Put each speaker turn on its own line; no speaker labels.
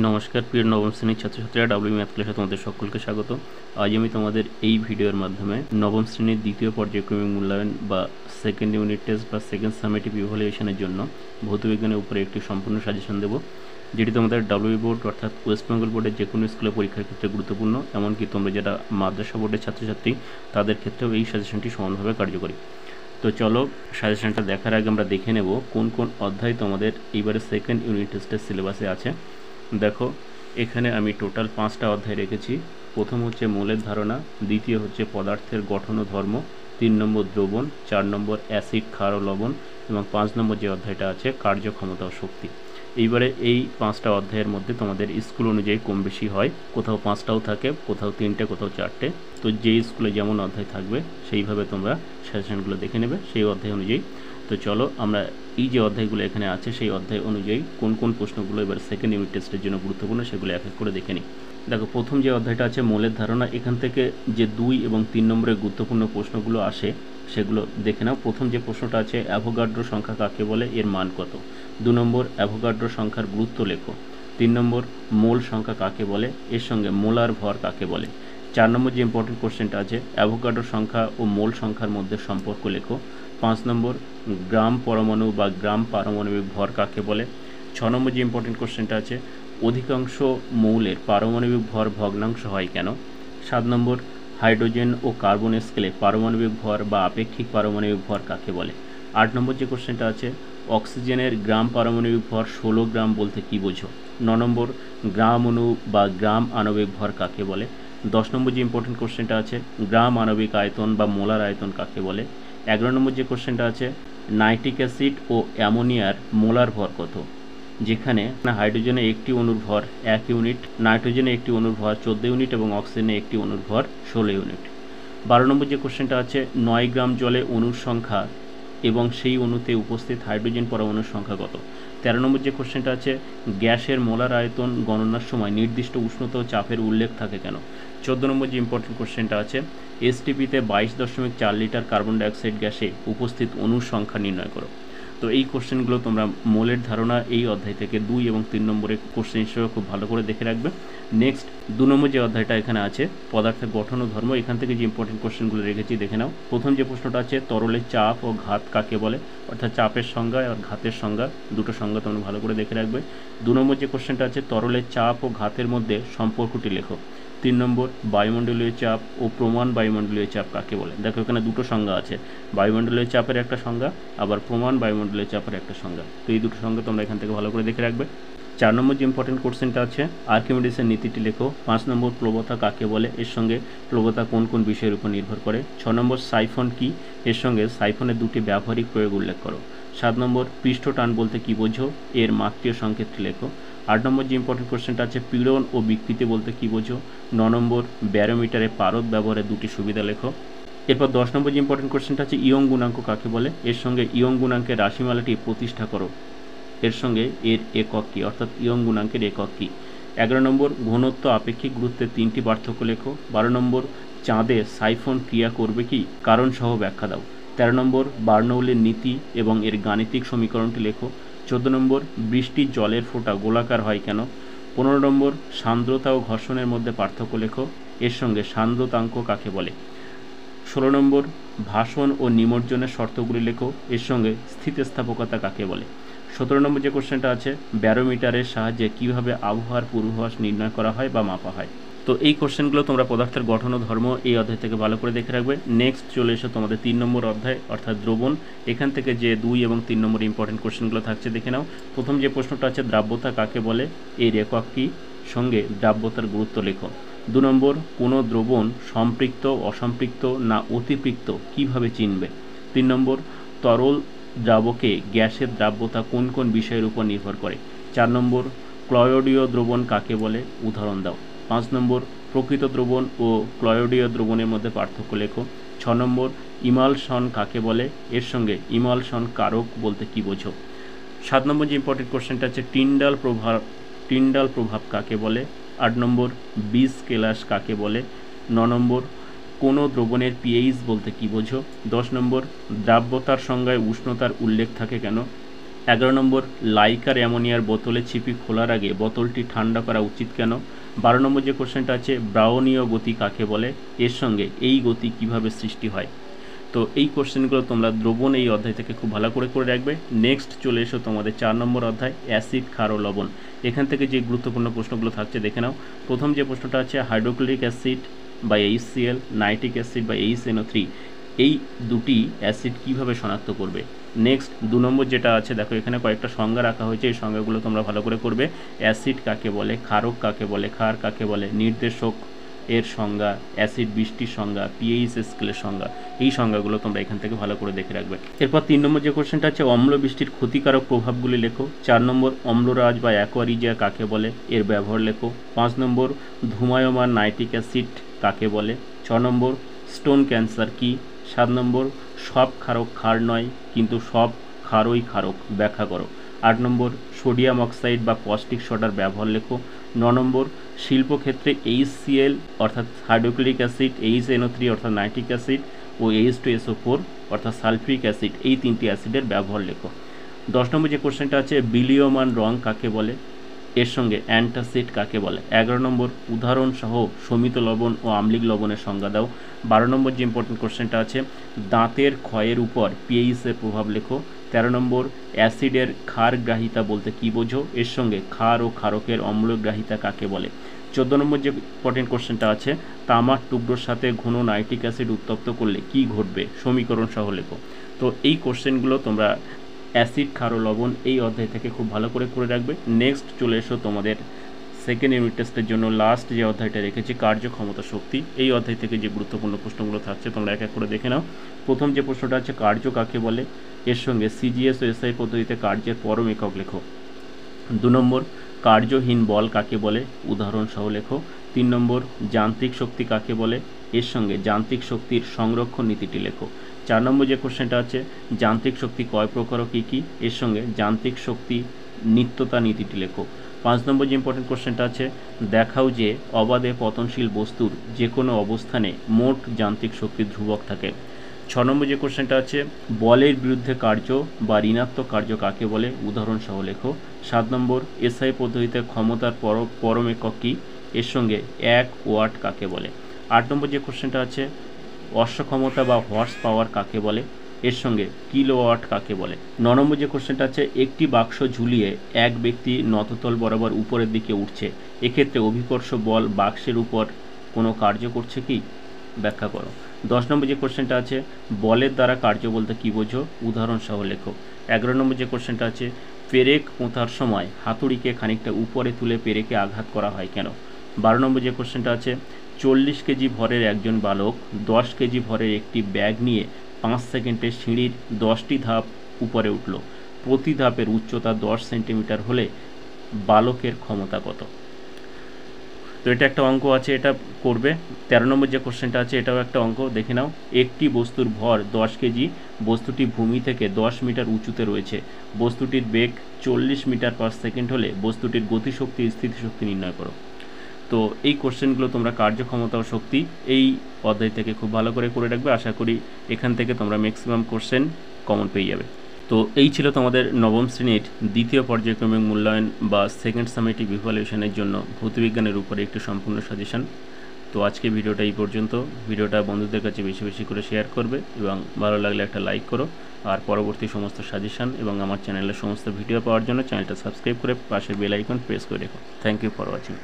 নমস্কার প্রিয় নবম শ্রেণীর ছাত্রছাত্রীরা, ডাব্লিউ ম্যাথ ক্লাসে তোমাদের সকলকে স্বাগত। আজ আমি তোমাদের এই ভিডিওর মাধ্যমে নবম শ্রেণীর দ্বিতীয় পর্যায়ক্রমিক মূল্যায়ন বা সেকেন্ড ইউনিট টেস্ট বা সেকেন্ড সামেটিভ ইভ্যালুয়েশনের জন্য ভৌতবিজ্ঞানের উপরে একটি সম্পূর্ণ সাজেশন দেবো, যেটি তোমাদের ডাব্লিউ বোর্ড অর্থাৎ ওয়েস্ট বেঙ্গল বোর্ডের যে কোনো স্কুলে পরীক্ষার ক্ষেত্রে গুরুত্বপূর্ণ। এমনকি তোমরা যারা মাদ্রাসা বোর্ডের ছাত্রছাত্রী তাদের ক্ষেত্রেও এই সাজেশনটি সমানভাবে কার্যকরী। তো চলো সাজেশনটা দেখার আগে আমরা দেখে নেব কোন কোন অধ্যায় তোমাদের এইবারে সেকেন্ড ইউনিট টেস্টের সিলেবাসে আছে। দেখো, এখানে আমি টোটাল 5টা অধ্যায় রেখেছি। প্রথম হচ্ছে মৌলের ধারণা, দ্বিতীয় হচ্ছে পদার্থের গঠন ও ধর্ম, 3 নম্বর দ্রবণ, 4 নম্বর অ্যাসিড, ক্ষার ও লবণ এবং 5 নম্বর যে অধ্যায়টা আছে কার্যক্ষমতা ও শক্তি। এইবারে এই 5টা অধ্যায়ের মধ্যে তোমাদের স্কুল অনুযায়ী কম বেশি হয়, কোথাও 5টাও থাকে, কোথাও 3টে, কোথাও 4টে। তো যেই স্কুলে যেমন অধ্যায় থাকবে সেইভাবে তোমরা সাজেশনগুলো দেখে নেবে সেই অধ্যায় অনুযায়ী। তো চলো আমরা এই যে অধ্যায়গুলো এখানে আছে সেই অধ্যায় অনুযায়ী কোন কোন প্রশ্নগুলো এবার সেকেন্ড ইউনিট টেস্টের জন্য গুরুত্বপূর্ণ সেগুলো এক এক করে দেখে নিই। দেখো, প্রথম যে অধ্যায়টা আছে মৌলের ধারণা, এখান থেকে যে 2 এবং 3 নম্বরের গুরুত্বপূর্ণ প্রশ্নগুলো আসে সেগুলো দেখে নাও। প্রথম যে প্রশ্নটা আছে অ্যাভোগাড্রো সংখ্যা কাকে বলে, এর মান কত। 2 নম্বর অ্যাভোগাড্রো সংখ্যার গুরুত্ব লেখো। 3 নম্বর মোল সংখ্যা কাকে বলে, এর সঙ্গে মোলার ভর কাকে বলে। 4 নম্বর যে ইম্পর্টেন্ট কোশ্চেনটা আছে অ্যাভোগাড্রো সংখ্যা ও মোল সংখ্যার মধ্যে সম্পর্ক লেখো। 5 নম্বর গ্রাম পরমাণু বা গ্রাম পারমাণবিক ভর কাকে বলে। 6 নম্বর যে ইম্পর্টেন্ট কোশ্চেনটা আছে অধিকাংশ মৌলের পারমাণবিক ভর ভগ্নাংশ হয় কেন। 7 নম্বর হাইড্রোজেন ও কার্বন স্কেলে পারমাণবিক ভর বা আপেক্ষিক পারমাণবিক ভর কাকে বলে। 8 নম্বর যে কোশ্চেনটা আছে অক্সিজেনের গ্রাম পারমাণবিক ভর 16 গ্রাম বলতে কী বোঝো। 9 নম্বর গ্রাম অণু বা গ্রাম আণবিক ভর কাকে বলে। 10 নম্বর যে ইম্পর্টেন্ট কোশ্চেনটা আছে গ্রাম আণবিক আয়তন বা মোলার আয়তন কাকে বলে। 11 নম্বর যে কোশ্চেনটা আছে নাইট্রিক অ্যাসিড ও অ্যামোনিয়ার মোলার ভর কত, যেখানে হাইড্রোজেনে একটি অণুর ভর 1 ইউনিট, নাইট্রোজেনে একটি অণুর ভর 14 ইউনিট এবং অক্সিজেনে একটি অণুর ভর 16 ইউনিট। 12 নম্বর যে কোশ্চেনটা আছে 9 গ্রাম জলে অণুর সংখ্যা এবং সেই অণুতে উপস্থিত হাইড্রোজেন পরমাণুর সংখ্যা কত। 13 নম্বর যে কোশ্চেনটা আছে গ্যাসের মোলার আয়তন গণনার সময় নির্দিষ্ট উষ্ণতা ও চাপের উল্লেখ থাকে কেন। 14 নম্বর যে ইম্পর্টেন্ট কোশ্চেনটা আছে এসটিপিতে 22.4 লিটার কার্বন ডাইঅক্সাইড গ্যাসে উপস্থিত অণুর সংখ্যা নির্ণয় করো। তো এই কোশ্চেনগুলো তোমরা মৌলের ধারণা এই অধ্যায় থেকে 2 এবং 3 নম্বরের কোশ্চেন হিসেবে খুব ভালো করে দেখে রাখবে। নেক্সট 2 নম্বর যে অধ্যায়টা এখানে আছে পদার্থের গঠন ও ধর্ম, এখান থেকে যে ইম্পর্টেন্ট কোশ্চেনগুলো রেখেছি দেখে নাও। প্রথম যে প্রশ্নটা আছে তরলের চাপ ও ঘাত কাকে বলে, অর্থাৎ চাপের সংজ্ঞা আর ঘাতের সংজ্ঞা, দুটো সংজ্ঞা তোমরা ভালো করে দেখে রাখবে। 2 নম্বর যে কোশ্চেনটা আছে তরলের চাপ ও ঘাতের মধ্যে সম্পর্কটি লেখো। 3 নম্বর বায়ুমণ্ডলীয় চাপ ও প্রমাণ বায়ুমণ্ডলীয় চাপ কাকে বলে। দেখো এখানে দুটো সংজ্ঞা আছে, বায়ুমণ্ডলীয় চাপের একটা সংজ্ঞা, আবার প্রমাণ বায়ুমণ্ডলীয় চাপের একটা সংজ্ঞা। তো এই দুটো সংজ্ঞা তোমরা এখান থেকে ভালো করে দেখে রাখবে। 4 নম্বর যে ইম্পর্টেন্ট কোশ্চেনটা আছে আর্কিমিডিসের নীতিটি লেখো। 5 নম্বর প্লবতা কাকে বলে, এর সঙ্গে প্লবতা কোন কোন বিষয়ের উপর নির্ভর করে। 6 নম্বর সাইফন কি, এর সঙ্গে সাইফনের দুটি ব্যবহারিক প্রয়োগ উল্লেখ করো। 7 নম্বর পৃষ্ঠটান বলতে কী বোঝো, এর মাত্রীয় সংকেতটি লেখো। 8 নম্বর যে ইম্পর্টেন্ট কোশ্চেনটা আছে পীড়ন ও বিকৃতি বলতে কী বোঝো। 9 নম্বর ব্যারোমিটারে পারদ ব্যবহারের দুটি সুবিধা লেখো। এরপর 10 নম্বর যে ইম্পর্টেন্ট কোশ্চেনটা আছে ইয়ং গুণাঙ্ক কাকে বলে, এর সঙ্গে ইয়ং গুণাঙ্কের রাশিমালাটি প্রতিষ্ঠা করো, এর সঙ্গে এর একক কী, অর্থাৎ ইয়ং গুণাঙ্কের একক কী। 11 নম্বর ঘনত্ব আপেক্ষিক গুরুত্বের 3টি পার্থক্য লেখো। 12 নম্বর চাঁদে সাইফন ক্রিয়া করবে কি, কারণ সহ ব্যাখ্যা দাও। 13 নম্বর বার্নৌলির নীতি এবং এর গাণিতিক সমীকরণটি লেখো। 14 নম্বর বৃষ্টির জলের ফোঁটা গোলাকার হয় কেন। 15 নম্বর সান্দ্রতা ও ঘর্ষণের মধ্যে পার্থক্য লেখো, এর সঙ্গে সান্দ্রতাঙ্ক কাকে বলে। 16 নম্বর ভাষণ ও নিমজ্জনের শর্তগুলি লেখো, এর সঙ্গে স্থিতিস্থাপকতা কাকে বলে। 17 নম্বর যে কোশ্চেনটা আছে ব্যারোমিটারের সাহায্যে কিভাবে আবহাওয়ার পূর্বাভাস নির্ণয় করা হয় বা মাপা হয়। তো এই কোশ্চেনগুলো তোমরা পদার্থের গঠন ও ধর্ম এই অধ্যায় থেকে ভালো করে দেখে রাখবে। নেক্সট চলে এসো তোমাদের 3 নম্বর অধ্যায় অর্থাৎ দ্রবণ, এখান থেকে যে 2 এবং 3 নম্বর ইম্পর্টেন্ট কোশ্চেনগুলো থাকছে দেখে নাও। প্রথম যে প্রশ্নটা আছে দ্রাব্যতা কাকে বলে, এর একক কী, সঙ্গে দ্রাব্যতার গুরুত্ব লেখো। 2 নম্বর কোনো দ্রবণ সম্পৃক্ত, অসম্পৃক্ত না অতিপৃক্ত কীভাবে চিনবে। 3 নম্বর তরল দ্রাবকে গ্যাসের দ্রাব্যতা কোন কোন বিষয়ের উপর নির্ভর করে। 4 নম্বর ক্লয়েডীয় দ্রবণ কাকে বলে, উদাহরণ দাও। 5 নম্বর প্রকৃত দ্রবণ ও ক্লয়েডীয় দ্রবণের মধ্যে পার্থক্য লেখো। 6 নম্বর ইমালশন কাকে বলে, এর সঙ্গে ইমালশন কারক বলতে কী বোঝো। 7 নম্বর যে ইম্পর্টেন্ট কোশ্চেনটা আছে টিন্ডাল প্রভাব কাকে বলে। 8 নম্বর বীজ কেলাস কাকে বলে। 9 নম্বর কোনো দ্রবণের পিএইচ বলতে কী বোঝো। 10 নম্বর দ্রাব্যতার সংজ্ঞায় উষ্ণতার উল্লেখ থাকে কেন। 11 নম্বর, লাইকার অ্যামোনিয়ার বোতলে ছিপি খোলার আগে বোতলটি ঠান্ডা করা উচিত কেন? 12 নম্বর যে কোশ্চেনটা আছে, ব্রাউনীয় গতি কাকে বলে? এর সঙ্গে এই গতি কিভাবে সৃষ্টি হয়? তো এই কোশ্চেনগুলো তোমরা দ্রবণ এই অধ্যায় থেকে খুব ভালো করে রাখবে। নেক্সট চলে এসো তোমাদের 4 নম্বর অধ্যায়, অ্যাসিড, ক্ষার ও লবণ। এখান থেকে যে গুরুত্বপূর্ণ প্রশ্নগুলো থাকছে দেখে নাও। প্রথম যে প্রশ্নটা আছে, হাইড্রোক্লোরিক অ্যাসিড বা HCl, নাইট্রিক অ্যাসিড বা HNO3, এই দুটি অ্যাসিড কিভাবে শনাক্ত করবে? নেক্সট 2 নম্বর যেটা আছে, দেখো এখানে কয়েকটা সংজ্ঞা রাখা হয়েছে, এই সংজ্ঞাগুলো তোমরা ভালো করে করবে। অ্যাসিড কাকে বলে, ক্ষারক কাকে বলে, ক্ষার কাকে বলে, নির্দেশক এর সংজ্ঞা, অ্যাসিড বৃষ্টির সংজ্ঞা, পিএইচ স্কেলের সংজ্ঞা, এই সংজ্ঞাগুলো তোমরা এখান থেকে ভালো করে দেখে রাখবে। এরপর 3 নম্বর যে কোশ্চেনটা আছে, অম্ল বৃষ্টির ক্ষতিকারক প্রভাবগুলি লেখো। 4 নম্বর, অম্লরাজ বা অ্যাকোয়ারিজিয়া কাকে বলে, এর ব্যবহার লেখো। 5 নম্বর, ধূমায়মান নাইট্রিক অ্যাসিড কাকে বলে। 6 নম্বর, স্টোন ক্যান্সার কি। 7 নম্বর, সব ক্ষারক ক্ষার নয় কিন্তু সব ক্ষারই ক্ষারক, ব্যাখ্যা করো। 8 নম্বর, সোডিয়াম অক্সাইড বা কস্টিক সোডার ব্যবহার লেখো। 9 নম্বর, শিল্পক্ষেত্রে HCl অর্থাৎ হাইড্রোক্লোরিক অ্যাসিড, HNO3 অর্থাৎ নাইট্রিক অ্যাসিড ও H2SO4 অর্থাৎ সালফ্রিক অ্যাসিড, এই তিনটি অ্যাসিডের ব্যবহার লেখো। 10 নম্বর যে কোশ্চেনটা আছে, বিলীয়মান রং কাকে বলে, এর সঙ্গে অ্যান্টাসিড কাকে বলে। 11 নম্বর, উদাহরণ সহ শমিত লবণ ও আম্লিক লবণের সংজ্ঞা দাও। 12 নম্বর যে ইম্পর্টেন্ট কোশ্চেনটা আছে, দাঁতের ক্ষয়ের উপর পিএইচ এর প্রভাব লেখো। 13 নম্বর, অ্যাসিডের ক্ষার গ্রাহিতা বলতে কী বোঝো, এর সঙ্গে ক্ষার ও ক্ষারকের অম্লগ্রাহিতা কাকে বলে। 14 নম্বর যে ইম্পর্টেন্ট কোশ্চেনটা আছে, তামার টুকরোর সাথে ঘন নাইট্রিক অ্যাসিড উত্তপ্ত করলে কি ঘটবে, সমীকরণ সহ লেখো। তো এই কোশ্চেনগুলো তোমরা অ্যাসিড, ক্ষার ও লবণ এই অধ্যায় থেকে খুব ভালো করে রাখবে। নেক্সট চলে এসো তোমাদের সেকেন্ড ইউনিট টেস্টের জন্য লাস্ট যে অধ্যায়টা রেখেছি, কার্যক্ষমতা শক্তি। এই অধ্যায় থেকে যে গুরুত্বপূর্ণ প্রশ্নগুলো থাকছে তোমরা এক এক করে দেখে নাও। প্রথম যে প্রশ্নটা আছে, কার্য কাকে বলে, এর সঙ্গে CGS ও SI পদ্ধতিতে কার্যের পরম একক লেখো। 2 নম্বর, কার্যহীন বল কাকে বলে, উদাহরণ সহ লেখো। 3 নম্বর, যান্ত্রিক শক্তি কাকে বলে, এর সঙ্গে যান্ত্রিক শক্তির সংরক্ষণ নীতিটি লেখো। 4 নম্বর যে কোশ্চেনটা আছে, যান্ত্রিক শক্তি কয় প্রকার ও কী কী, এর সঙ্গে যান্ত্রিক শক্তি নিত্যতা নীতিটি লেখো। 5 নম্বর যে ইম্পর্টেন্ট কোশ্চেনটা আছে, দেখাও যে অবাধে পতনশীল বস্তুর যে কোনো অবস্থানে মোট যান্ত্রিক শক্তির ধ্রুবক থাকে। 6 নম্বর যে কোশ্চেনটা আছে, বলের বিরুদ্ধে কার্য বা ঋণাত্মক কার্য কাকে বলে, উদাহরণ সহ লেখো। 7 নম্বর, SI পদ্ধতিতে ক্ষমতার পরম একক কী, এর সঙ্গে 1 ওয়াট কাকে বলে। 8 নম্বর যে কোশ্চেনটা আছে, অশ্বক্ষমতা বা হর্স পাওয়ার কাকে বলে, এর সঙ্গে কিলোওয়াট কাকে বলে। 9 নম্বর যে কোশ্চেনটা আছে, একটি বাক্স ঝুলিয়ে এক ব্যক্তি নততল বরাবর উপরের দিকে উঠছে, এক্ষেত্রে অভিকর্ষ বল বাক্সের উপর কোনো কার্য করছে কি, ব্যাখ্যা করো। 10 নম্বর যে কোশ্চেনটা আছে, বলের দ্বারা কার্য বলতে কী বোঝো, উদাহরণ সহ লেখো। 11 নম্বর যে কোশ্চেনটা আছে, পেরেক পোঁতার সময় হাতুড়িকে খানিকটা উপরে তুলে পেরেকে আঘাত করা হয় কেন। 12 নম্বর যে কোশ্চেনটা আছে, 40 কেজি ভরের একজন বালক 10 কেজি ভরের একটি ব্যাগ নিয়ে 5 সেকেন্ডে সিঁড়ির 10টি ধাপ উপরে উঠল, প্রতি ধাপের উচ্চতা 10 সেন্টিমিটার হলে বালকের ক্ষমতা কত। তো এটা একটা অঙ্ক আছে, এটা করবে। 13 নম্বর যে কোশ্চেনটা আছে, এটাও একটা অঙ্ক, দেখে নাও। একটি বস্তুর ভর 10 কেজি, বস্তুটি ভূমি থেকে 10 মিটার উঁচুতে রয়েছে, বস্তুটির বেগ 40 মিটার পার সেকেন্ড হলে বস্তুটির গতিশক্তি স্থিতিশক্তি নির্ণয় করো। তো এই কোশ্চেনগুলো তোমরা কার্যক্ষমতা ও শক্তি এই অধ্যায় থেকে খুব ভালো করে রাখবে। আশা করি এখান থেকে তোমরা ম্যাক্সিমাম কোশ্চেন কমন পেয়ে যাবে। তো এই ছিল তোমাদের নবম শ্রেণীর দ্বিতীয় পর্যায়ক্রমিক মূল্যায়ন বা সেকেন্ড সামেটিভ ইভ্যালুয়েশনের জন্য ভৌতবিজ্ঞানের উপরে একটি সম্পূর্ণ সাজেশন। তো আজকে ভিডিওটা এই পর্যন্ত। ভিডিওটা বন্ধুদের কাছে বেশি করে শেয়ার করবে এবং ভালো লাগলে একটা লাইক করো। আর পরবর্তী সমস্ত সাজেশন এবং আমার চ্যানেলের সমস্ত ভিডিও পাওয়ার জন্য চ্যানেলটা সাবস্ক্রাইব করে পাশের বেল আইকন প্রেস করে রেখো। Thank you for watching.